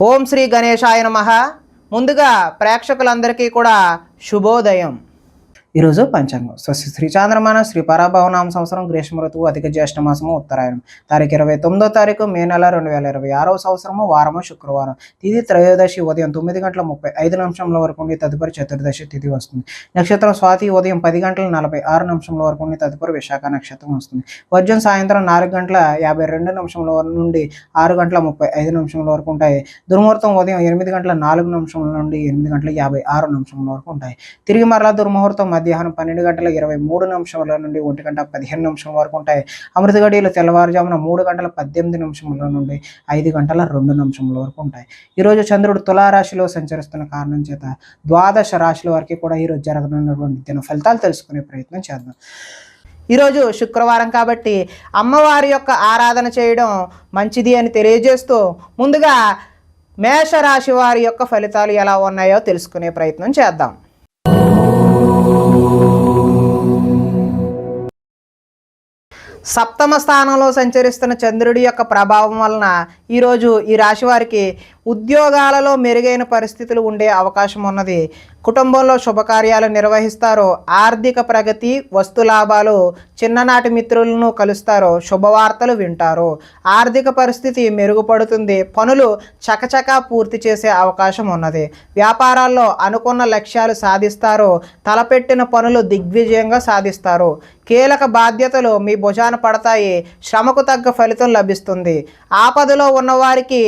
ఓం శ్రీ గణేశాయ నమః. ముందుగా ప్రేక్షకులందరికీ కూడా శుభోదయం. ఈరోజు పంచాంగం స్వస్తి శ్రీ చాంద్రమాన శ్రీ పరాభవనామ సంవత్సరం గ్రీష్మ ఋతువు అధిక జ్యేష్ఠ మాసము ఉత్తరాయణం తారీఖు 29 మే నెల 2026 సంవత్సరము వారము శుక్రవారం. తిథి త్రయోదశి ఉదయం 9:35 వరకు ఉండి తదుపరి చతుర్దశి తిథి వస్తుంది. నక్షత్రం స్వాతి ఉదయం 10:46 వరకు ఉండి తదుపరి విశాఖ నక్షత్రం వస్తుంది. వర్జం సాయంత్రం 4:52 నుండి 6:35 వరకు ఉంటాయి. దుర్ముహూర్తం ఉదయం 8:04 నుండి 8:56 వరకు ఉంటాయి. తిరిగి మరలా దుర్ముహూర్తం మధ్యాహ్నం 12:23 నుండి 1:15 వరకు ఉంటాయి. అమృత గడియలు తెల్లవారుజామున 3:18 నుండి 5:02 వరకు ఉంటాయి. ఈరోజు చంద్రుడు తులారాశిలో సంచరిస్తున్న కారణం చేత ద్వాదశ రాశుల వరకు కూడా ఈరోజు జరగనున్నటువంటి దిన ఫలితాలు తెలుసుకునే ప్రయత్నం చేద్దాం. ఈరోజు శుక్రవారం కాబట్టి అమ్మవారి యొక్క ఆరాధన చేయడం మంచిది అని తెలియజేస్తూ ముందుగా మేషరాశి వారి యొక్క ఫలితాలు ఎలా ఉన్నాయో తెలుసుకునే ప్రయత్నం చేద్దాం. సప్తమ స్థానంలో సంచరిస్తున్న చంద్రుడి యొక్క ప్రభావం వలన ఈరోజు ఈ రాశి వారికి ఉద్యోగాలలో మెరుగైన పరిస్థితులు ఉండే అవకాశం ఉన్నది. కుటుంబంలో శుభకార్యాలు నిర్వహిస్తారు. ఆర్థిక ప్రగతి, వస్తు లాభాలు, చిన్ననాటి మిత్రులను కలుస్తారు. శుభవార్తలు వింటారు. ఆర్థిక పరిస్థితి మెరుగుపడుతుంది. పనులు చకచకా పూర్తి చేసే అవకాశం ఉన్నది. వ్యాపారాల్లో అనుకున్న లక్ష్యాలు సాధిస్తారు. తలపెట్టిన పనులు దిగ్విజయంగా సాధిస్తారు. కీలక బాధ్యతలు మీ భుజాన పడతాయి. శ్రమకు తగ్గ ఫలితం లభిస్తుంది. ఆపదలో ఉన్నవారికి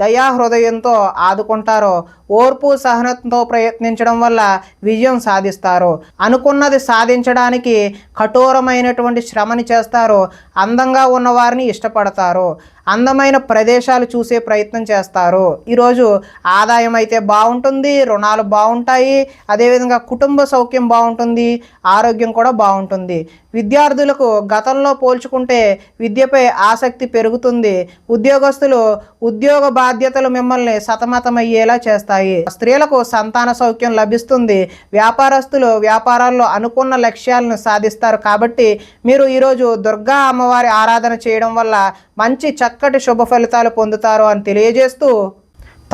దయాహృదయంతో ఆదుకుంటారు. ఓర్పు సహనంతో ప్రయత్నించడం వల్ల విజయం సాధిస్తారు. అనుకున్నది సాధించడానికి కఠోరమైనటువంటి శ్రమని చేస్తారు. అందంగా ఉన్నవారిని ఇష్టపడతారు. అందమైన ప్రదేశాలు చూసే ప్రయత్నం చేస్తారు. ఈరోజు ఆదాయం అయితే బాగుంటుంది. రుణాలు బాగుంటాయి. అదేవిధంగా కుటుంబ సౌఖ్యం బాగుంటుంది. ఆరోగ్యం కూడా బాగుంటుంది. విద్యార్థులకు గతంలో పోల్చుకుంటే విద్యపై ఆసక్తి పెరుగుతుంది. ఉద్యోగస్తులు ఉద్యోగ బాధ్యతలు మిమ్మల్ని సతమతమయ్యేలా చేస్తాయి. స్త్రీలకు సంతాన సౌఖ్యం లభిస్తుంది. వ్యాపారస్తులు వ్యాపారాల్లో అనుకున్న లక్ష్యాలను సాధిస్తారు. కాబట్టి మీరు ఈరోజు దుర్గా అమ్మవారి ఆరాధన చేయడం వల్ల మంచి చక్కటి శుభ ఫలితాలు పొందుతారు అని తెలియజేస్తూ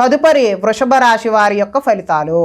తదుపరి వృషభ రాశి వారి యొక్క ఫలితాలు.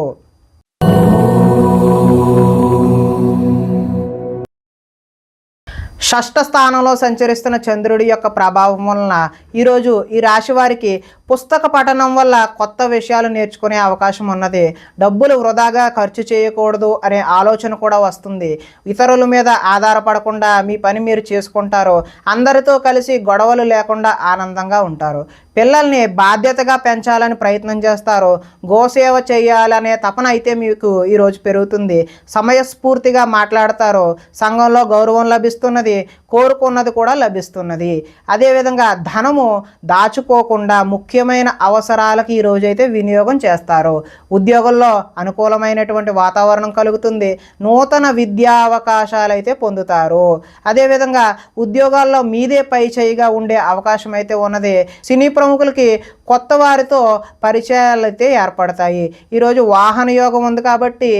షష్ఠ స్థానంలో సంచరిస్తున్న చంద్రుడి యొక్క ప్రభావం వలన ఈరోజు ఈ రాశి వారికి పుస్తక పఠనం వల్ల కొత్త విషయాలు నేర్చుకునే అవకాశం ఉన్నది. డబ్బులు వృధాగా ఖర్చు చేయకూడదు అనే ఆలోచన కూడా వస్తుంది. ఇతరుల మీద ఆధారపడకుండా మీ పని మీరు చేసుకుంటారు. అందరితో కలిసి గొడవలు లేకుండా ఆనందంగా ఉంటారు. పిల్లల్ని బాధ్యతగా పెంచాలని ప్రయత్నం చేస్తారు. గోసేవ చేయాలనే తపన అయితే మీకు ఈరోజు పెరుగుతుంది. సమయస్ఫూర్తిగా మాట్లాడతారు. సంఘంలో గౌరవం లభిస్తున్నది. కోరుకున్నది కూడా లభిస్తున్నది. అదేవిధంగా ధనము దాచుకోకుండా ముఖ్యమైన అవసరాలకు ఈరోజైతే వినియోగం చేస్తారు. ఉద్యోగంలో అనుకూలమైనటువంటి వాతావరణం కలుగుతుంది. నూతన విద్యా అవకాశాలు అయితే పొందుతారు. అదేవిధంగా ఉద్యోగాల్లో మీదే పై చేయిగా ఉండే అవకాశం అయితే ఉన్నది. సినీ ప్రముఖులకి కొత్త వారితో పరిచయాలు అయితే ఏర్పడతాయి. ఈరోజు వాహన యోగం ఉంది కాబట్టి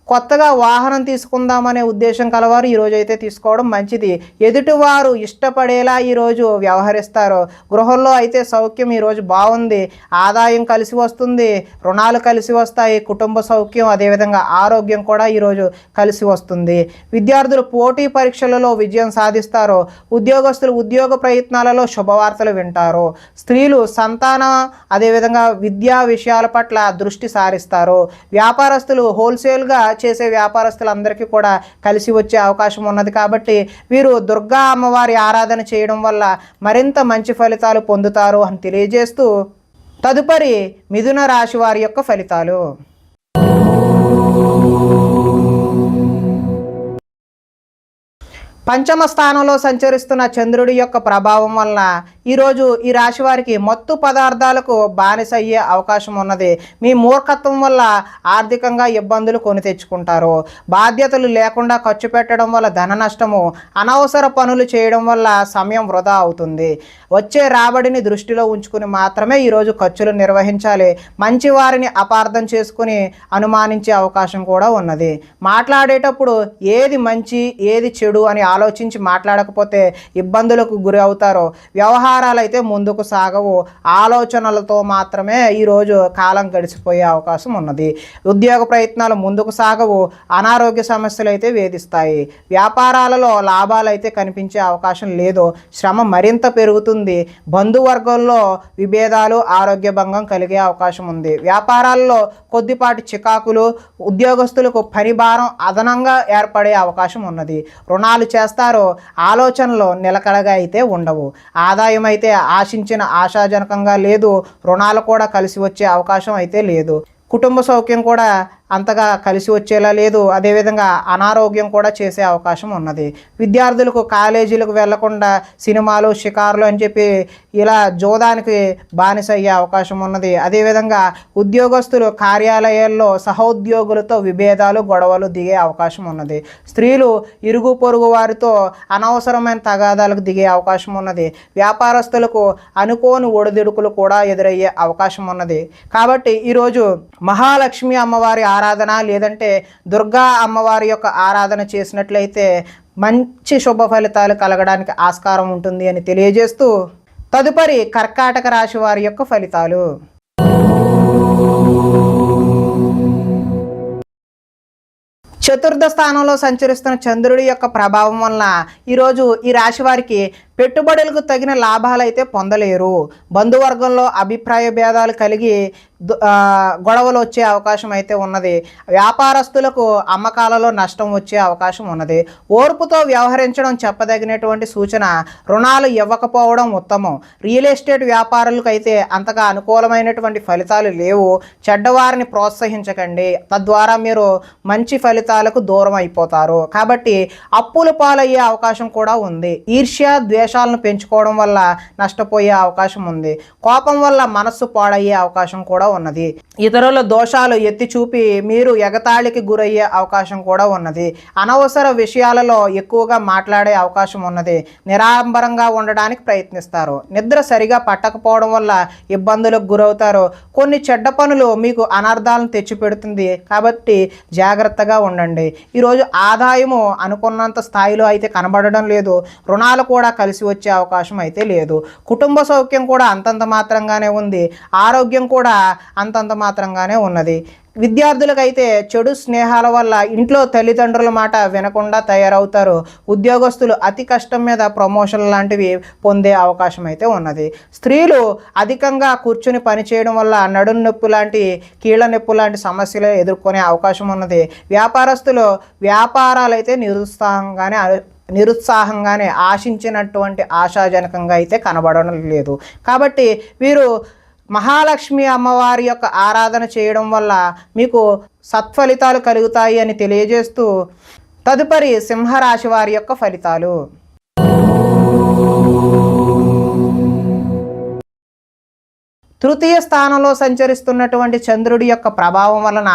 కొత్తగా వాహనం తీసుకుందామనే ఉద్దేశం కలవారు ఈరోజు అయితే తీసుకోవడం మంచిది. ఎదుటివారు ఇష్టపడేలా ఈరోజు వ్యవహరిస్తారు. గృహంలో అయితే సౌఖ్యం ఈరోజు బాగుంది. ఆదాయం కలిసి వస్తుంది. రుణాలు కలిసి వస్తాయి. కుటుంబ సౌఖ్యం అదేవిధంగా ఆరోగ్యం కూడా ఈరోజు కలిసి వస్తుంది. విద్యార్థులు పోటీ పరీక్షలలో విజయం సాధిస్తారు. ఉద్యోగస్తులు ఉద్యోగ ప్రయత్నాలలో శుభవార్తలు వింటారు. స్త్రీలు సంతానం అదేవిధంగా విద్యా విషయాల పట్ల దృష్టి సారిస్తారు. వ్యాపారస్తులు హోల్సేల్గా చేసే వ్యాపారస్తులందరికీ కూడా కలిసి వచ్చే అవకాశం ఉన్నది. కాబట్టి వీరు దుర్గా అమ్మవారి ఆరాధన చేయడం వల్ల మరింత మంచి ఫలితాలు పొందుతారు అని తెలియజేస్తూ తదుపరి మిథున రాశి వారి యొక్క ఫలితాలు. పంచమ స్థానంలో సంచరిస్తున్న చంద్రుడి యొక్క ప్రభావం వలన ఈరోజు ఈ రాశి వారికి మత్తు పదార్థాలకు బానిస అయ్యే అవకాశం ఉన్నది. మీ మూర్ఖత్వం వల్ల ఆర్థికంగా ఇబ్బందులు కొని తెచ్చుకుంటారు. బాధ్యతలు లేకుండా ఖర్చు పెట్టడం వల్ల ధన నష్టము, అనవసర పనులు చేయడం వల్ల సమయం వృధా అవుతుంది. వచ్చే రాబడిని దృష్టిలో ఉంచుకుని మాత్రమే ఈరోజు ఖర్చులు నిర్వహించాలి. మంచి వారిని అపార్థం చేసుకుని అనుమానించే అవకాశం కూడా ఉన్నది. మాట్లాడేటప్పుడు ఏది మంచి ఏది చెడు అని ఆలోచించి మాట్లాడకపోతే ఇబ్బందులకు గురి అవుతారు. వ్యవహార వ్యవహారాలు అయితే ముందుకు సాగవు. ఆలోచనలతో మాత్రమే ఈరోజు కాలం గడిచిపోయే అవకాశం ఉన్నది. ఉద్యోగ ప్రయత్నాలు ముందుకు సాగవు. అనారోగ్య సమస్యలు అయితే వేధిస్తాయి. వ్యాపారాలలో లాభాలు అయితే కనిపించే అవకాశం లేదు. శ్రమ మరింత పెరుగుతుంది. బంధువర్గంలో విభేదాలు, ఆరోగ్య భంగం కలిగే అవకాశం ఉంది. వ్యాపారాల్లో కొద్దిపాటి చికాకులు, ఉద్యోగస్తులకు పని భారం అదనంగా ఏర్పడే అవకాశం ఉన్నది. రుణాలు చేస్తారో ఆలోచనలు నిలకడగా అయితే ఉండవు. ఆదాయం అయితే ఆశించిన ఆశాజనకంగా లేదు. రుణాలు కూడా కలిసి వచ్చే అవకాశం అయితే లేదు. కుటుంబ సౌఖ్యం కూడా అంతగా కలిసి వచ్చేలా లేదు. అదేవిధంగా అనారోగ్యం కూడా చేసే అవకాశం ఉన్నది. విద్యార్థులకు కాలేజీలకు వెళ్లకుండా సినిమాలు, షికారులు అని చెప్పి ఇలా జోదానికి బానిస అయ్యే అవకాశం ఉన్నది. అదేవిధంగా ఉద్యోగస్తులు కార్యాలయాల్లో సహోద్యోగులతో విభేదాలు, గొడవలు దిగే అవకాశం ఉన్నది. స్త్రీలు ఇరుగు పొరుగు వారితో అనవసరమైన తగాదాలకు దిగే అవకాశం ఉన్నది. వ్యాపారస్తులకు అనుకోని ఒడిదుడుకులు కూడా ఎదురయ్యే అవకాశం ఉన్నది. కాబట్టి ఈరోజు మహాలక్ష్మి అమ్మవారి ఆరాధన లేదంటే దుర్గా అమ్మవారి యొక్క ఆరాధన చేసినట్లయితే మంచి శుభ ఫలితాలు కలగడానికి ఆస్కారం ఉంటుంది అని తెలియజేస్తూ తదుపరి కర్కాటక రాశి వారి యొక్క ఫలితాలు. చతుర్థ స్థానంలో సంచరిస్తున్న చంద్రుడి యొక్క ప్రభావం వలన ఈరోజు ఈ రాశి వారికి పెట్టుబడులకు తగిన లాభాలు అయితే పొందలేరు. బంధువర్గంలో అభిప్రాయ భేదాలు కలిగి గొడవలు వచ్చే అవకాశం అయితే ఉన్నది. వ్యాపారస్తులకు అమ్మకాలలో నష్టం వచ్చే అవకాశం ఉన్నది. ఓర్పుతో వ్యవహరించడం చెప్పదగినటువంటి సూచన. రుణాలు ఇవ్వకపోవడం ఉత్తమం. రియల్ ఎస్టేట్ వ్యాపారులకు అయితే అంతగా అనుకూలమైనటువంటి ఫలితాలు లేవు. చెడ్డవారిని ప్రోత్సహించకండి, తద్వారా మీరు మంచి ఫలితాలకు దూరం అయిపోతారు. కాబట్టి అప్పుల పాలయ్యే అవకాశం కూడా ఉంది. ఈర్ష్య, ద్వేషాలను పెంచుకోవడం వల్ల నష్టపోయే అవకాశం ఉంది. కోపం వల్ల మనస్సు పాడయ్యే అవకాశం కూడా ఉన్నది. ఇతరుల దోషాలు ఎత్తి చూపి మీరు ఎగతాళికి గురయ్యే అవకాశం కూడా ఉన్నది. అనవసర విషయాలలో ఎక్కువగా మాట్లాడే అవకాశం ఉన్నది. నిరాడంబరంగా ఉండడానికి ప్రయత్నిస్తారు. నిద్ర సరిగా పట్టకపోవడం వల్ల ఇబ్బందులకు గురవుతారు. కొన్ని చెడ్డ పనులు మీకు అనర్థాలను తెచ్చిపెడుతుంది. కాబట్టి జాగ్రత్తగా ఉండండి. ఈరోజు ఆదాయము అనుకున్నంత స్థాయిలో అయితే కనబడడం లేదు. రుణాలు కూడా కలిసి వచ్చే అవకాశం అయితే లేదు. కుటుంబ సౌఖ్యం కూడా అంతంత మాత్రంగానే ఉంది. ఆరోగ్యం కూడా అంతంత మాత్రంగానే ఉన్నది. విద్యార్థులకైతే చెడు స్నేహాల వల్ల ఇంట్లో తల్లిదండ్రుల మాట వినకుండా తయారవుతారు. ఉద్యోగస్తులు అతి కష్టం మీద ప్రమోషన్ లాంటివి పొందే అవకాశం అయితే ఉన్నది. స్త్రీలు అధికంగా కూర్చుని పనిచేయడం వల్ల నడుం నొప్పి లాంటి, కీళ్ళ నొప్పి లాంటి సమస్యలు ఎదుర్కొనే అవకాశం ఉన్నది. వ్యాపారస్తులు వ్యాపారాలు అయితే నిరుత్సాహంగానే ఆశించినటువంటి ఆశాజనకంగా అయితే కనబడడం లేదు. కాబట్టి వీరు మహాలక్ష్మి అమ్మవారి యొక్క ఆరాధన చేయడం వల్ల మీకు సత్ఫలితాలు కలుగుతాయి అని తెలియజేస్తూ తదుపరి సింహరాశి వారి యొక్క ఫలితాలు. తృతీయ స్థానంలో సంచరిస్తున్నటువంటి చంద్రుడి యొక్క ప్రభావం వలన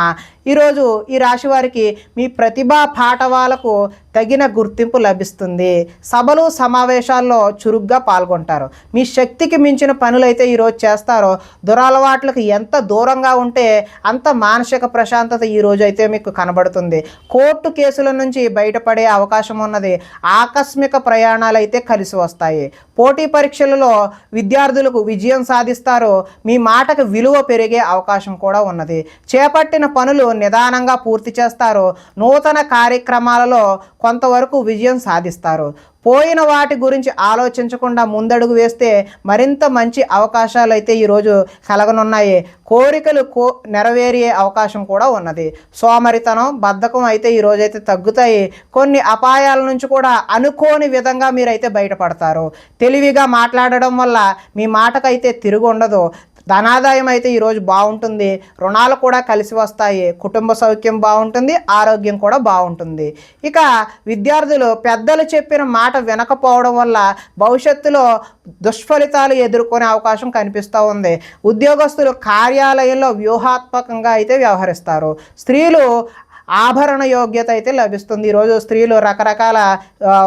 ఈరోజు ఈ రాశి వారికి మీ ప్రతిభా పాఠవాలకు తగిన గుర్తింపు లభిస్తుంది. సభలు, సమావేశాల్లో చురుగ్గా పాల్గొంటారు. మీ శక్తికి మించిన పనులైతే ఈరోజు చేస్తారో. దురలవాట్లకు ఎంత దూరంగా ఉంటే అంత మానసిక ప్రశాంతత ఈరోజు అయితే మీకు కనబడుతుంది. కోర్టు కేసుల నుంచి బయటపడే అవకాశం ఉన్నది. ఆకస్మిక ప్రయాణాలు అయితే కలిసి వస్తాయి. పోటీ పరీక్షలలో విద్యార్థులకు విజయం సాధిస్తారు. మీ మాటకు విలువ పెరిగే అవకాశం కూడా ఉన్నది. చేపట్టిన పనులు నిదానంగా పూర్తి చేస్తారు. నూతన కార్యక్రమాలలో కొంతవరకు విజయం సాధిస్తారు. పోయిన వాటి గురించి ఆలోచించకుండా ముందడుగు వేస్తే మరింత మంచి అవకాశాలు అయితే ఈరోజు కలగనున్నాయి. కోరికలు నెరవేరే అవకాశం కూడా ఉన్నది. సోమరితనం, బద్ధకం అయితే ఈరోజైతే తగ్గుతాయి. కొన్ని అపాయాల నుంచి కూడా అనుకోని విధంగా మీరైతే బయటపడతారు. తెలివిగా మాట్లాడడం వల్ల మీ మాటకైతే తిరుగు ఉండదు. ధనాదాయం అయితే ఈరోజు బాగుంటుంది. రుణాలు కూడా కలిసి వస్తాయి. కుటుంబ సౌఖ్యం బాగుంటుంది. ఆరోగ్యం కూడా బాగుంటుంది. ఇక విద్యార్థులు పెద్దలు చెప్పిన మాట వినకపోవడం వల్ల భవిష్యత్తులో దుష్ఫలితాలు ఎదుర్కొనే అవకాశం కనిపిస్తూ ఉంది. ఉద్యోగస్తులు కార్యాలయంలో వ్యూహాత్మకంగా అయితే వ్యవహరిస్తారు. స్త్రీలు ఆభరణ యోగ్యత అయితే లభిస్తుంది. ఈరోజు స్త్రీలు రకరకాల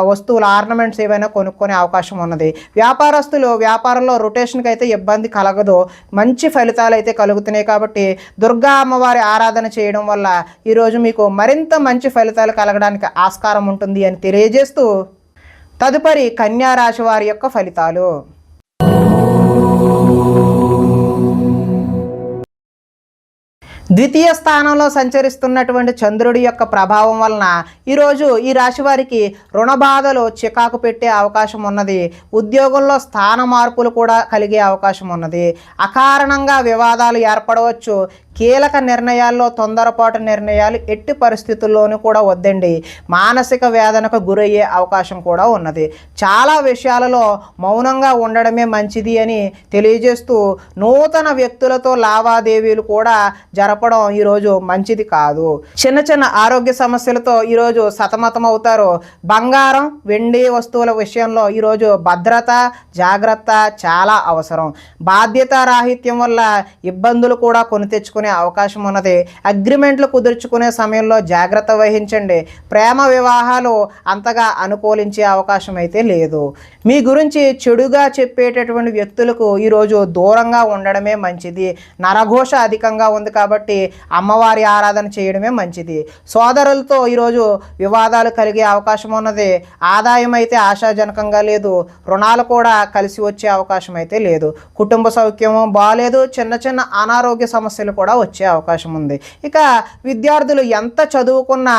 వస్తువులు, ఆర్నమెంట్స్ ఏవైనా కొనుక్కునే అవకాశం ఉన్నది. వ్యాపారస్తులు వ్యాపారంలో రొటేషన్కి అయితే ఇబ్బంది కలగదు. మంచి ఫలితాలు అయితే కలుగుతున్నాయి. కాబట్టి దుర్గా అమ్మవారి ఆరాధన చేయడం వల్ల ఈరోజు మీకు మరింత మంచి ఫలితాలు కలగడానికి ఆస్కారం ఉంటుంది అని తెలియజేస్తూ తదుపరి కన్యా రాశి వారి యొక్క ఫలితాలు. ద్వితీయ స్థానంలో సంచరిస్తున్నటువంటి చంద్రుడి యొక్క ప్రభావం వలన ఈరోజు ఈ రాశి వారికి రుణ బాధలు చికాకు పెట్టే అవకాశం ఉన్నది. ఉద్యోగంలో స్థాన మార్పులు కూడా కలిగే అవకాశం ఉన్నది. అకారణంగా వివాదాలు ఏర్పడవచ్చు. కీలక నిర్ణయాల్లో తొందరపాటు నిర్ణయాలు ఎట్టి పరిస్థితుల్లోనూ కూడా వద్దండి. మానసిక వేదనకు గురయ్యే అవకాశం కూడా ఉన్నది. చాలా విషయాలలో మౌనంగా ఉండడమే మంచిది అని తెలియజేస్తూ నూతన వ్యక్తులతో లావాదేవీలు కూడా జరపడం ఈరోజు మంచిది కాదు. చిన్న చిన్న ఆరోగ్య సమస్యలతో ఈరోజు సతమతం అవుతారు. బంగారం వెండి వస్తువుల విషయంలో ఈరోజు భద్రత జాగ్రత్త చాలా అవసరం. బాధ్యత రాహిత్యం వల్ల ఇబ్బందులు కూడా కొని తెచ్చుకునే అవకాశం ఉన్నది. అగ్రిమెంట్లు కుదుర్చుకునే సమయంలో జాగ్రత్త వహించండి. ప్రేమ వివాహాలు అంతగా అనుకూలించే అవకాశం అయితే లేదు. మీ గురించి చెడుగా చెప్పేటటువంటి వ్యక్తులకు ఈరోజు దూరంగా ఉండడమే మంచిది. నరఘోష అధికంగా ఉంది కాబట్టి అమ్మవారి ఆరాధన చేయడమే మంచిది. సోదరులతో ఈరోజు వివాదాలు కలిగే అవకాశం ఉన్నది. ఆదాయం అయితే ఆశాజనకంగా లేదు. రుణాలు కూడా కలిసి వచ్చే అవకాశం అయితే లేదు. కుటుంబ సౌఖ్యము బాగాలేదు. చిన్న చిన్న అనారోగ్య సమస్యలు కూడా వచ్చే అవకాశం ఉంది. ఇక విద్యార్థులు ఎంత చదువుకున్నా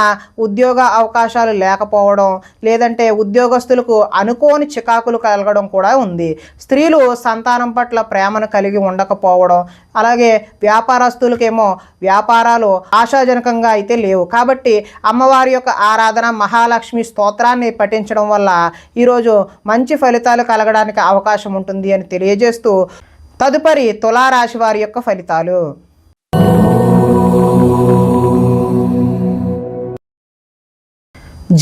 ఉద్యోగ అవకాశాలు లేకపోవడం, లేదంటే ఉద్యోగస్తులకు అనుకోని చికాకులు కలగడం కూడా ఉంది. స్త్రీలు సంతానం పట్ల ప్రేమను కలిగి ఉండకపోవడం, అలాగే వ్యాపారస్తులకేమో వ్యాపారాలు ఆశాజనకంగా అయితే లేవు. కాబట్టి అమ్మవారి యొక్క ఆరాధన మహాలక్ష్మి స్తోత్రాన్ని పఠించడం వల్ల ఈరోజు మంచి ఫలితాలు కలగడానికి అవకాశం ఉంటుంది అని తెలియజేస్తూ తదుపరి తులారాశి వారి యొక్క ఫలితాలు.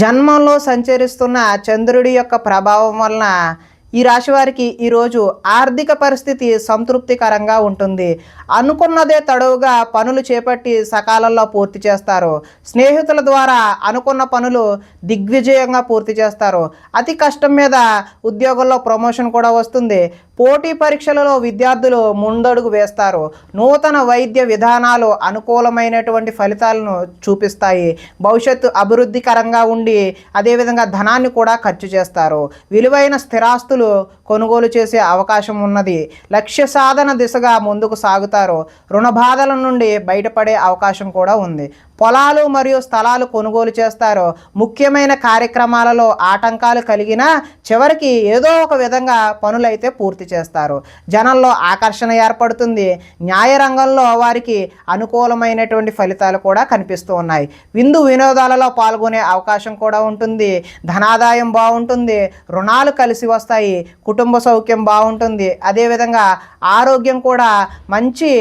జన్మంలో సంచరిస్తున్న చంద్రుడి యొక్క ప్రభావం వలన ఈ రాశి వారికి ఈరోజు ఆర్థిక పరిస్థితి సంతృప్తికరంగా ఉంటుంది. అనుకున్నదే తడవుగా పనులు చేపట్టి సకాలంలో పూర్తి చేస్తారు. స్నేహితుల ద్వారా అనుకున్న పనులు దిగ్విజయంగా పూర్తి చేస్తారు. అతి కష్టం మీద ఉద్యోగంలో ప్రమోషన్ కూడా వస్తుంది. పోటీ పరీక్షలలో విద్యార్థులు ముందడుగు వేస్తారు. నూతన వైద్య విధానాలు అనుకూలమైనటువంటి ఫలితాలను చూపిస్తాయి. భవిష్యత్తు అభివృద్ధికరంగా ఉండి అదేవిధంగా ధనాన్ని కూడా ఖర్చు చేస్తారు. విలువైన స్థిరాస్తులు కొనుగోలు చేసే అవకాశం ఉన్నది. లక్ష్య సాధన దిశగా ముందుకు సాగుతారు. రుణ బాధల నుండి బయటపడే అవకాశం కూడా ఉంది. పొలాలు మరియు స్థలాలు కొనుగోలు చేస్తారు. ముఖ్యమైన కార్యక్రమాలలో ఆటంకాలు కలిగినా చివరికి ఏదో ఒక విధంగా పనులైతే పూర్తి చేస్తారు. జనంలో ఆకర్షణ ఏర్పడుతుంది. న్యాయ రంగంలో వారికి అనుకూలమైనటువంటి ఫలితాలు కూడా కనిపిస్తూ ఉన్నాయి. విందు వినోదాలలో పాల్గొనే అవకాశం కూడా ఉంటుంది. ధనాదాయం బాగుంటుంది. రుణాలు కలిసి వస్తాయి. కుటుంబ సౌఖ్యం బాగుంటుంది. అదేవిధంగా ఆరోగ్యం కూడా మంచి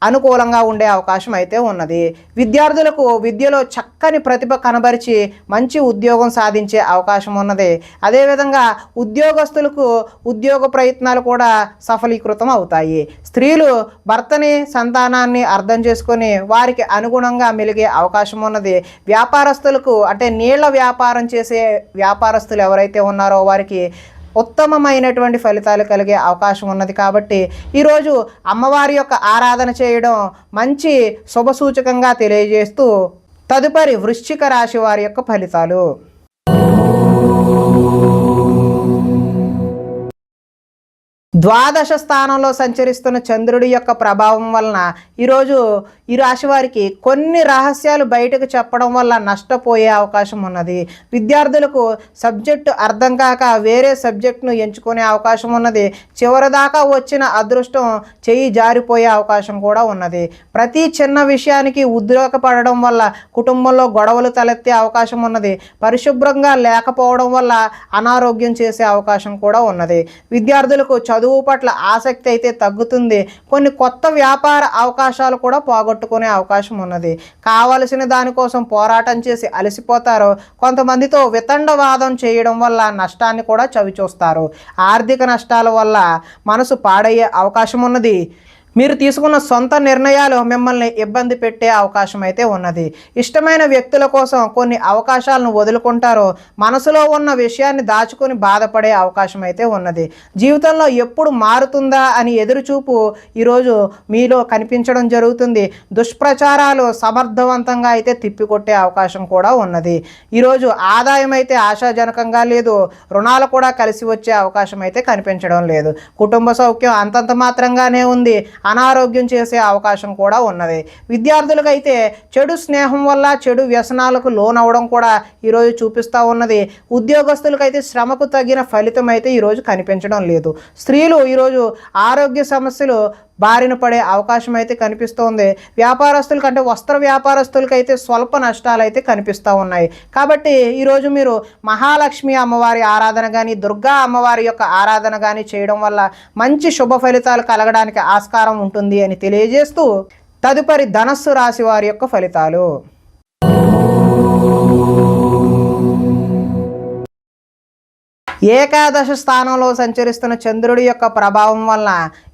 అనుకూలంగా ఉండే అవకాశం అయితే ఉన్నది. విద్యార్థులకు విద్యలో చక్కని ప్రతిభ కనబరిచి మంచి ఉద్యోగం సాధించే అవకాశం ఉన్నది. అదేవిధంగా ఉద్యోగస్తులకు ఉద్యోగ ప్రయత్నాలు కూడా సఫలీకృతం అవుతాయి. స్త్రీలు భర్తని సంతానాన్ని అర్థం చేసుకొని వారికి అనుగుణంగా మెలిగే అవకాశం ఉన్నది. వ్యాపారస్తులకు అంటే నీళ్ల వ్యాపారం చేసే వ్యాపారస్తులు ఎవరైతే ఉన్నారో వారికి ఉత్తమమైనటువంటి ఫలితాలు కలిగే అవకాశం ఉన్నది. కాబట్టి ఈరోజు అమ్మవారి యొక్క ఆరాధన చేయడం మంచి శుభసూచకంగా తెలియజేస్తూ తదుపరి వృశ్చిక రాశి వారి యొక్క ఫలితాలు. ద్వాదశ స్థానంలో సంచరిస్తున్న చంద్రుడి యొక్క ప్రభావం వలన ఈరోజు ఈ రాశి వారికి కొన్ని రహస్యాలు బయటకు చెప్పడం వల్ల నష్టపోయే అవకాశం ఉన్నది. విద్యార్థులకు సబ్జెక్టు అర్థం కాక వేరే సబ్జెక్టును ఎంచుకునే అవకాశం ఉన్నది. చివరిదాకా వచ్చిన అదృష్టం చెయ్యి జారిపోయే అవకాశం కూడా ఉన్నది. ప్రతి చిన్న విషయానికి ఉద్రేకపడడం వల్ల కుటుంబంలో గొడవలు తలెత్తే అవకాశం ఉన్నది. పరిశుభ్రంగా లేకపోవడం వల్ల అనారోగ్యం చేసే అవకాశం కూడా ఉన్నది. విద్యార్థులకు చదువు పట్ల ఆసక్తి అయితే తగ్గుతుంది. కొన్ని కొత్త వ్యాపార అవకాశాలు కూడా పోగొట్టుకునే అవకాశం ఉన్నది. కావలసిన దానికోసం పోరాటం చేసి అలసిపోతారు. కొంతమందితో వితండవాదం చేయడం వల్ల నష్టాన్ని కూడా చవిచూస్తారు. ఆర్థిక నష్టాల వల్ల మనసు పాడయ్యే అవకాశం ఉన్నది. మీరు తీసుకున్న సొంత నిర్ణయాలు మిమ్మల్ని ఇబ్బంది పెట్టే అవకాశం అయితే ఉన్నది. ఇష్టమైన వ్యక్తుల కోసం కొన్ని అవకాశాలను వదులుకుంటారు. మనసులో ఉన్న విషయాన్ని దాచుకొని బాధపడే అవకాశం అయితే ఉన్నది. జీవితంలో ఎప్పుడు మారుతుందా అని ఎదురుచూపు ఈరోజు మీలో కనిపించడం జరుగుతుంది. దుష్ప్రచారాలు సమర్థవంతంగా అయితే తిప్పికొట్టే అవకాశం కూడా ఉన్నది. ఈరోజు ఆదాయం అయితే ఆశాజనకంగా లేదు. రుణాలు కూడా కలిసి వచ్చే అవకాశం అయితే కనిపించడం లేదు. కుటుంబ సౌఖ్యం అంతంత మాత్రంగానే ఉంది. అనారోగ్యం చేసే అవకాశం కూడా ఉన్నది. విద్యార్థులకైతే చెడు స్నేహం వల్ల చెడు వ్యసనాలకు లోనవడం కూడా ఈరోజు చూపిస్తూ ఉన్నది. ఉద్యోగస్తులకైతే శ్రమకు తగిన ఫలితం అయితే ఈరోజు కనిపించడం లేదు. స్త్రీలు ఈరోజు ఆరోగ్య సమస్యలు బారిన పడే అవకాశం అయితే కనిపిస్తోంది. వ్యాపారస్తుల కంటే వస్త్ర వ్యాపారస్తులకైతే స్వల్ప నష్టాలు అయితే కనిపిస్తూ ఉన్నాయి. కాబట్టి ఈరోజు మీరు మహాలక్ష్మి అమ్మవారి ఆరాధన కానీ దుర్గా అమ్మవారి యొక్క ఆరాధన కానీ చేయడం వల్ల మంచి శుభ ఫలితాలు కలగడానికి ఆస్కారం ఉంటుంది అని తెలియజేస్తూ తదుపరి ధనస్సు రాశి వారి యొక్క ఫలితాలు. ఏకాదశ స్థానంలో సంచరిస్తున్న చంద్రుడి యొక్క ప్రభావం వలన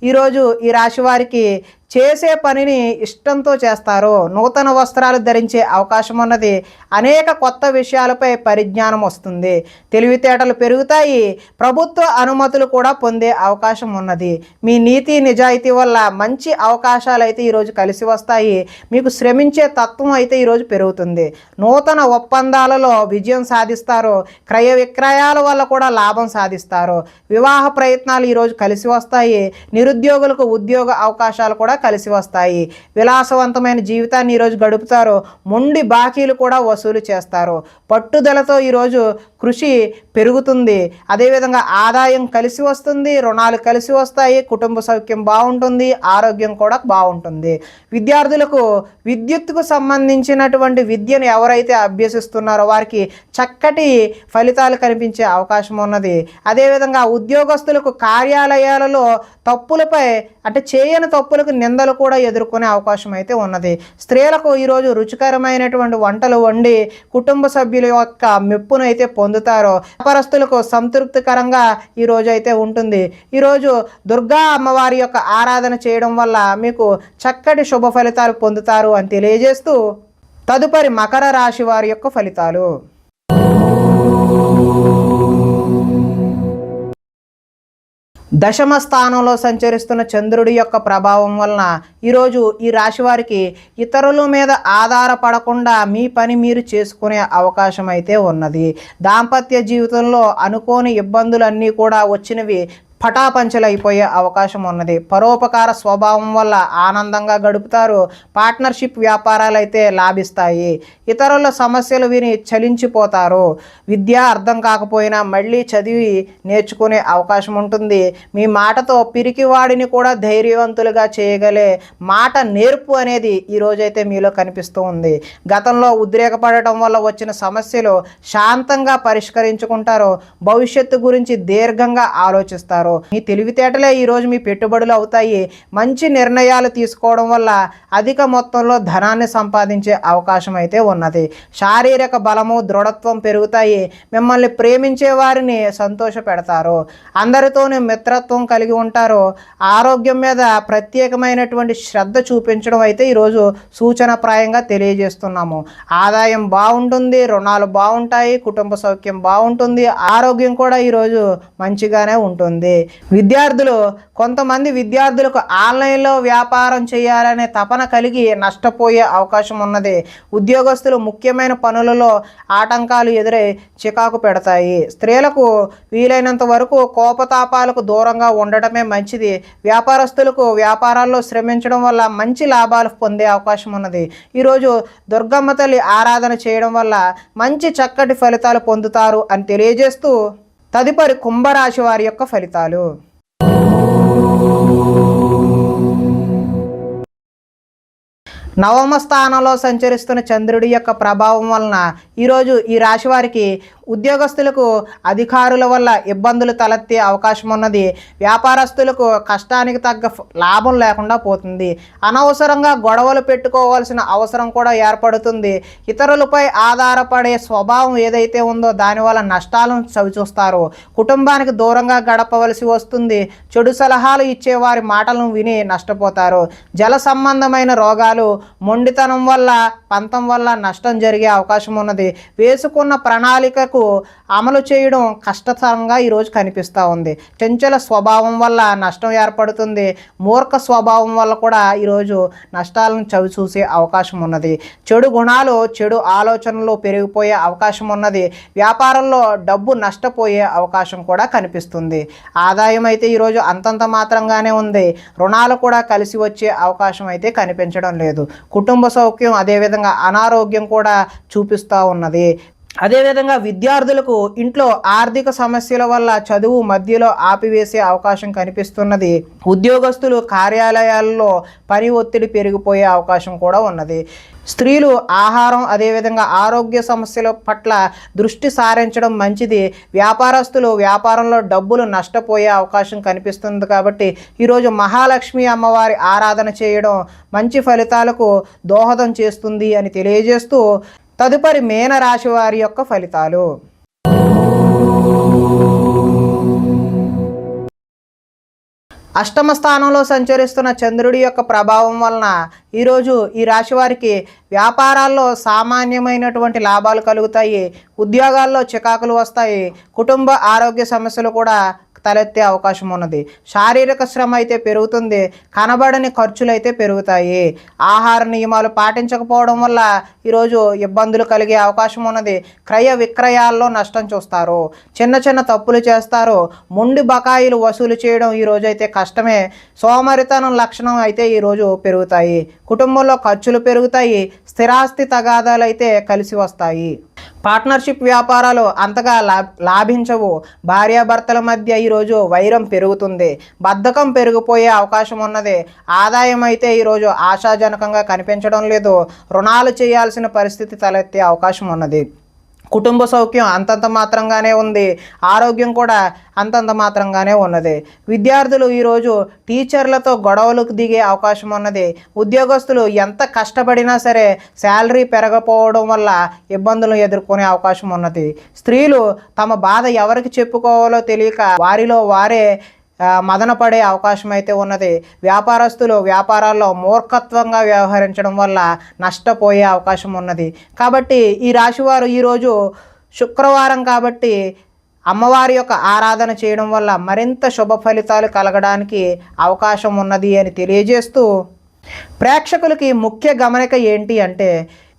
ఈరోజు ఈ రాశి వారికి చేసే పనిని ఇష్టంతో చేస్తారు. నూతన వస్త్రాలు ధరించే అవకాశం ఉన్నది. అనేక కొత్త విషయాలపై పరిజ్ఞానం వస్తుంది. తెలివితేటలు పెరుగుతాయి. ప్రభుత్వ అనుమతులు కూడా పొందే అవకాశం ఉన్నది. మీ నీతి నిజాయితీ వల్ల మంచి అవకాశాలు అయితే ఈరోజు కలిసి వస్తాయి. మీకు శ్రమించే తత్వం అయితే ఈరోజు పెరుగుతుంది. నూతన ఒప్పందాలలో విజయం సాధిస్తారు. క్రయ విక్రయాల వల్ల కూడా లాభం సాధిస్తారు. వివాహ ప్రయత్నాలు ఈరోజు కలిసి వస్తాయి. నిరుద్యోగులకు ఉద్యోగ అవకాశాలు కూడా కలిసి వస్తాయి. విలాసవంతమైన జీవితాన్ని ఈరోజు గడుపుతారు. మొండి బాకీలు కూడా వసూలు చేస్తారు. పట్టుదలతో ఈరోజు కృషి పెరుగుతుంది. అదేవిధంగా ఆదాయం కలిసి వస్తుంది. రుణాలు కలిసి వస్తాయి. కుటుంబ సౌఖ్యం బాగుంటుంది. ఆరోగ్యం కూడా బాగుంటుంది. విద్యార్థులకు విద్యుత్తుకు సంబంధించినటువంటి విద్యను ఎవరైతే అభ్యసిస్తున్నారో వారికి చక్కటి ఫలితాలు కనిపించే అవకాశం ఉన్నది. అదేవిధంగా ఉద్యోగస్తులకు కార్యాలయాలలో తప్పులపై అంటే చేయని తప్పులకు నిందలు కూడా ఎదుర్కొనే అవకాశం అయితే ఉన్నది. స్త్రీలకు ఈరోజు రుచికరమైనటువంటి వంటలు వండి కుటుంబ సభ్యుల యొక్క మెప్పును అయితే పొందుతారు. వ్యాపారస్తులకు సంతృప్తికరంగా ఈరోజు అయితే ఉంటుంది. ఈరోజు దుర్గా అమ్మవారి యొక్క ఆరాధన చేయడం వల్ల మీకు చక్కటి శుభ ఫలితాలు పొందుతారు అని తెలియజేస్తూ తదుపరి మకర రాశి వారి యొక్క ఫలితాలు. దశమ స్థానంలో సంచరిస్తున్న చంద్రుడి యొక్క ప్రభావం వలన ఈరోజు ఈ రాశి వారికి ఇతరుల మీద ఆధారపడకుండా మీ పని మీరు చేసుకునే అవకాశం అయితే ఉన్నది. దాంపత్య జీవితంలో అనుకోని ఇబ్బందులన్నీ కూడా వచ్చినవి పటాపంచలైపోయే అవకాశం ఉన్నది. పరోపకార స్వభావం వల్ల ఆనందంగా గడుపుతారు. పార్ట్నర్షిప్ వ్యాపారాలు అయితే లాభిస్తాయి. ఇతరుల సమస్యలు విని చలించిపోతారు. విద్య అర్థం కాకపోయినా మళ్ళీ చదివి నేర్చుకునే అవకాశం ఉంటుంది. మీ మాటతో పిరికివాడిని కూడా ధైర్యవంతులుగా చేయగలే మాట నేర్పు అనేది ఈరోజైతే మీలో కనిపిస్తూ ఉంది. గతంలో ఉద్రేకపడటం వల్ల వచ్చిన సమస్యలు శాంతంగా పరిష్కరించుకుంటారు. భవిష్యత్తు గురించి దీర్ఘంగా ఆలోచిస్తారు. మీ తెలివితేటలే ఈరోజు మీ పెట్టుబడులు అవుతాయి. మంచి నిర్ణయాలు తీసుకోవడం వల్ల అధిక మొత్తంలో ధనాన్ని సంపాదించే అవకాశం అయితే ఉన్నది. శారీరక బలము దృఢత్వం పెరుగుతాయి. మిమ్మల్ని ప్రేమించే వారిని సంతోష పెడతారు. అందరితోనూ మిత్రత్వం కలిగి ఉంటారు. ఆరోగ్యం మీద ప్రత్యేకమైనటువంటి శ్రద్ధ చూపించడం అయితే ఈరోజు సూచనప్రాయంగా తెలియజేస్తున్నాము. ఆదాయం బాగుంటుంది. రుణాలు బాగుంటాయి. కుటుంబ సౌఖ్యం బాగుంటుంది. ఆరోగ్యం కూడా ఈరోజు మంచిగానే ఉంటుంది. కొంతమంది విద్యార్థులకు ఆన్లైన్లో వ్యాపారం చేయాలనే తపన కలిగి నష్టపోయే అవకాశం ఉన్నది. ఉద్యోగస్తులు ముఖ్యమైన పనులలో ఆటంకాలు ఎదురై చికాకు పెడతాయి. స్త్రీలకు వీలైనంత వరకు కోపతాపాలకు దూరంగా ఉండటమే మంచిది. వ్యాపారస్తులకు వ్యాపారాల్లో శ్రమించడం వల్ల మంచి లాభాలు పొందే అవకాశం ఉన్నది. ఈరోజు దుర్గమ్మ తల్లి ఆరాధన చేయడం వల్ల మంచి చక్కటి ఫలితాలు పొందుతారు అని తెలియజేస్తూ తదుపరి కుంభరాశి వారి యొక్క ఫలితాలు. నవమ స్థానంలో సంచరిస్తున్న చంద్రుడి యొక్క ప్రభావం వలన ఈరోజు ఈ రాశి వారికి ఉద్యోగస్తులకు అధికారుల వల్ల ఇబ్బందులు తలెత్తే అవకాశం ఉన్నది. వ్యాపారస్తులకు కష్టానికి తగ్గ లాభం లేకుండా పోతుంది. అనవసరంగా గొడవలు పెట్టుకోవాల్సిన అవసరం కూడా ఏర్పడుతుంది. ఇతరులపై ఆధారపడే స్వభావం ఏదైతే ఉందో దానివల్ల నష్టాలను చవిచూస్తారు. కుటుంబానికి దూరంగా గడపవలసి వస్తుంది. చెడు సలహాలు ఇచ్చే వారి మాటలను విని నష్టపోతారు. జల సంబంధమైన రోగాలు మొండితనం వల్ల పంతం వల్ల నష్టం జరిగే అవకాశం ఉన్నది. వేసుకున్న ప్రణాళికకు మేరకు అమలు చేయడం కష్టతరంగా ఈరోజు కనిపిస్తూ ఉంది. చంచల స్వభావం వల్ల నష్టం ఏర్పడుతుంది. మూర్ఖ స్వభావం వల్ల కూడా ఈరోజు నష్టాలను చవి చూసే అవకాశం ఉన్నది. చెడు గుణాలు, చెడు ఆలోచనలు పెరిగిపోయే అవకాశం ఉన్నది. వ్యాపారంలో డబ్బు నష్టపోయే అవకాశం కూడా కనిపిస్తుంది. ఆదాయం అయితే ఈరోజు అంతంత మాత్రంగానే ఉంది. రుణాలు కూడా కలిసి వచ్చే అవకాశం అయితే కనిపించడం లేదు. కుటుంబ సౌఖ్యం, అదేవిధంగా అనారోగ్యం కూడా చూపిస్తూ ఉన్నది. అదేవిధంగా విద్యార్థులకు ఇంట్లో ఆర్థిక సమస్యల వల్ల చదువు మధ్యలో ఆపివేసే అవకాశం కనిపిస్తున్నది. ఉద్యోగస్తులు కార్యాలయాల్లో పని ఒత్తిడి పెరిగిపోయే అవకాశం కూడా ఉన్నది. స్త్రీలు ఆహారం, అదేవిధంగా ఆరోగ్య సమస్యల పట్ల దృష్టి సారించడం మంచిది. వ్యాపారస్తులు వ్యాపారంలో డబ్బులు నష్టపోయే అవకాశం కనిపిస్తుంది. కాబట్టి ఈరోజు మహాలక్ష్మి అమ్మవారి ఆరాధన చేయడం మంచి ఫలితాలకు దోహదం చేస్తుంది అని తెలియజేస్తూ, తదుపరి మీనరాశి వారి యొక్క ఫలితాలు. అష్టమ స్థానంలో సంచరిస్తున్న చంద్రుడి యొక్క ప్రభావం వలన ఈరోజు ఈ రాశి వారికి వ్యాపారాల్లో సామాన్యమైనటువంటి లాభాలు కలుగుతాయి. ఉద్యోగాల్లో చికాకులు వస్తాయి. కుటుంబ ఆరోగ్య సమస్యలు కూడా తలెత్తే అవకాశం ఉన్నది. శారీరక శ్రమ అయితే పెరుగుతుంది. కనబడని ఖర్చులు అయితే పెరుగుతాయి. ఆహార నియమాలు పాటించకపోవడం వల్ల ఈరోజు ఇబ్బందులు కలిగే అవకాశం ఉన్నది. క్రయ విక్రయాల్లో నష్టం చూస్తారు. చిన్న చిన్న తప్పులు చేస్తారు. మొండి బకాయిలు వసూలు చేయడం ఈరోజు అయితే కష్టమే. సోమరితనం లక్షణం అయితే ఈరోజు పెరుగుతాయి. కుటుంబంలో ఖర్చులు పెరుగుతాయి. స్థిరాస్తి తగాదాలు అయితే కలిసి వస్తాయి. పార్ట్నర్షిప్ వ్యాపారాలు అంతగా లాభించవు. భార్యాభర్తల మధ్య ఈరోజు వైరం పెరుగుతుంది. బద్ధకం పెరిగిపోయే అవకాశం ఉన్నది. ఆదాయం అయితే ఈరోజు ఆశాజనకంగా కనిపించడం లేదు. రుణాలు చేయాల్సిన పరిస్థితి తలెత్తే అవకాశం ఉన్నది. కుటుంబ సౌఖ్యం అంతంత మాత్రంగానే ఉంది. ఆరోగ్యం కూడా అంతంత మాత్రంగానే ఉన్నది. విద్యార్థులు ఈరోజు టీచర్లతో గొడవలకు దిగే అవకాశం ఉన్నది. ఉద్యోగస్తులు ఎంత కష్టపడినా సరే శాలరీ పెరగకపోవడం వల్ల ఇబ్బందులు ఎదుర్కొనే అవకాశం ఉన్నది. స్త్రీలు తమ బాధ ఎవరికి చెప్పుకోవాలో తెలియక వారిలో వారే మదన పడే అవకాశం అయితే ఉన్నది. వ్యాపారస్తులు వ్యాపారాల్లో మూర్ఖత్వంగా వ్యవహరించడం వల్ల నష్టపోయే అవకాశం ఉన్నది. కాబట్టి ఈ రాశివారు ఈరోజు శుక్రవారం కాబట్టి అమ్మవారి యొక్క ఆరాధన చేయడం వల్ల మరింత శుభ ఫలితాలు కలగడానికి అవకాశం ఉన్నది అని తెలియజేస్తూ, ప్రేక్షకులకి ముఖ్య గమనిక ఏంటి అంటే,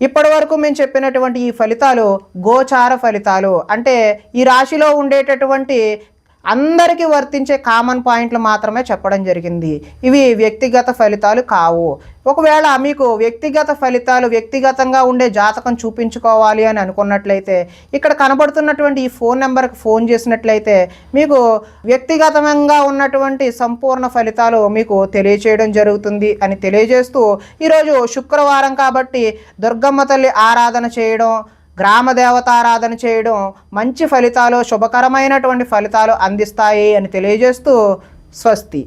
ఇప్పటి వరకు మేము చెప్పినటువంటి ఈ ఫలితాలు గోచార ఫలితాలు, అంటే ఈ రాశిలో ఉండేటటువంటి అందరికీ వర్తించే కామన్ పాయింట్లు మాత్రమే చెప్పడం జరిగింది. ఇవి వ్యక్తిగత ఫలితాలు కావు. ఒకవేళ మీకు వ్యక్తిగత ఫలితాలు, వ్యక్తిగతంగా ఉండే జాతకం చూపించుకోవాలి అని అనుకున్నట్లయితే ఇక్కడ కనబడుతున్నటువంటి ఈ ఫోన్ నెంబర్కి ఫోన్ చేసినట్లయితే మీకు వ్యక్తిగతంగా ఉన్నటువంటి సంపూర్ణ ఫలితాలు మీకు తెలియచేయడం జరుగుతుంది అని తెలియజేస్తూ, ఈరోజు శుక్రవారం కాబట్టి దుర్గమ్మ తల్లి ఆరాధన చేయడం, గ్రామ దేవతారాధన చేయడం మంచి ఫలితాలు, శుభకరమైనటువంటి ఫలితాలు అందిస్తాయి అని తెలియజేస్తూ స్వస్తి.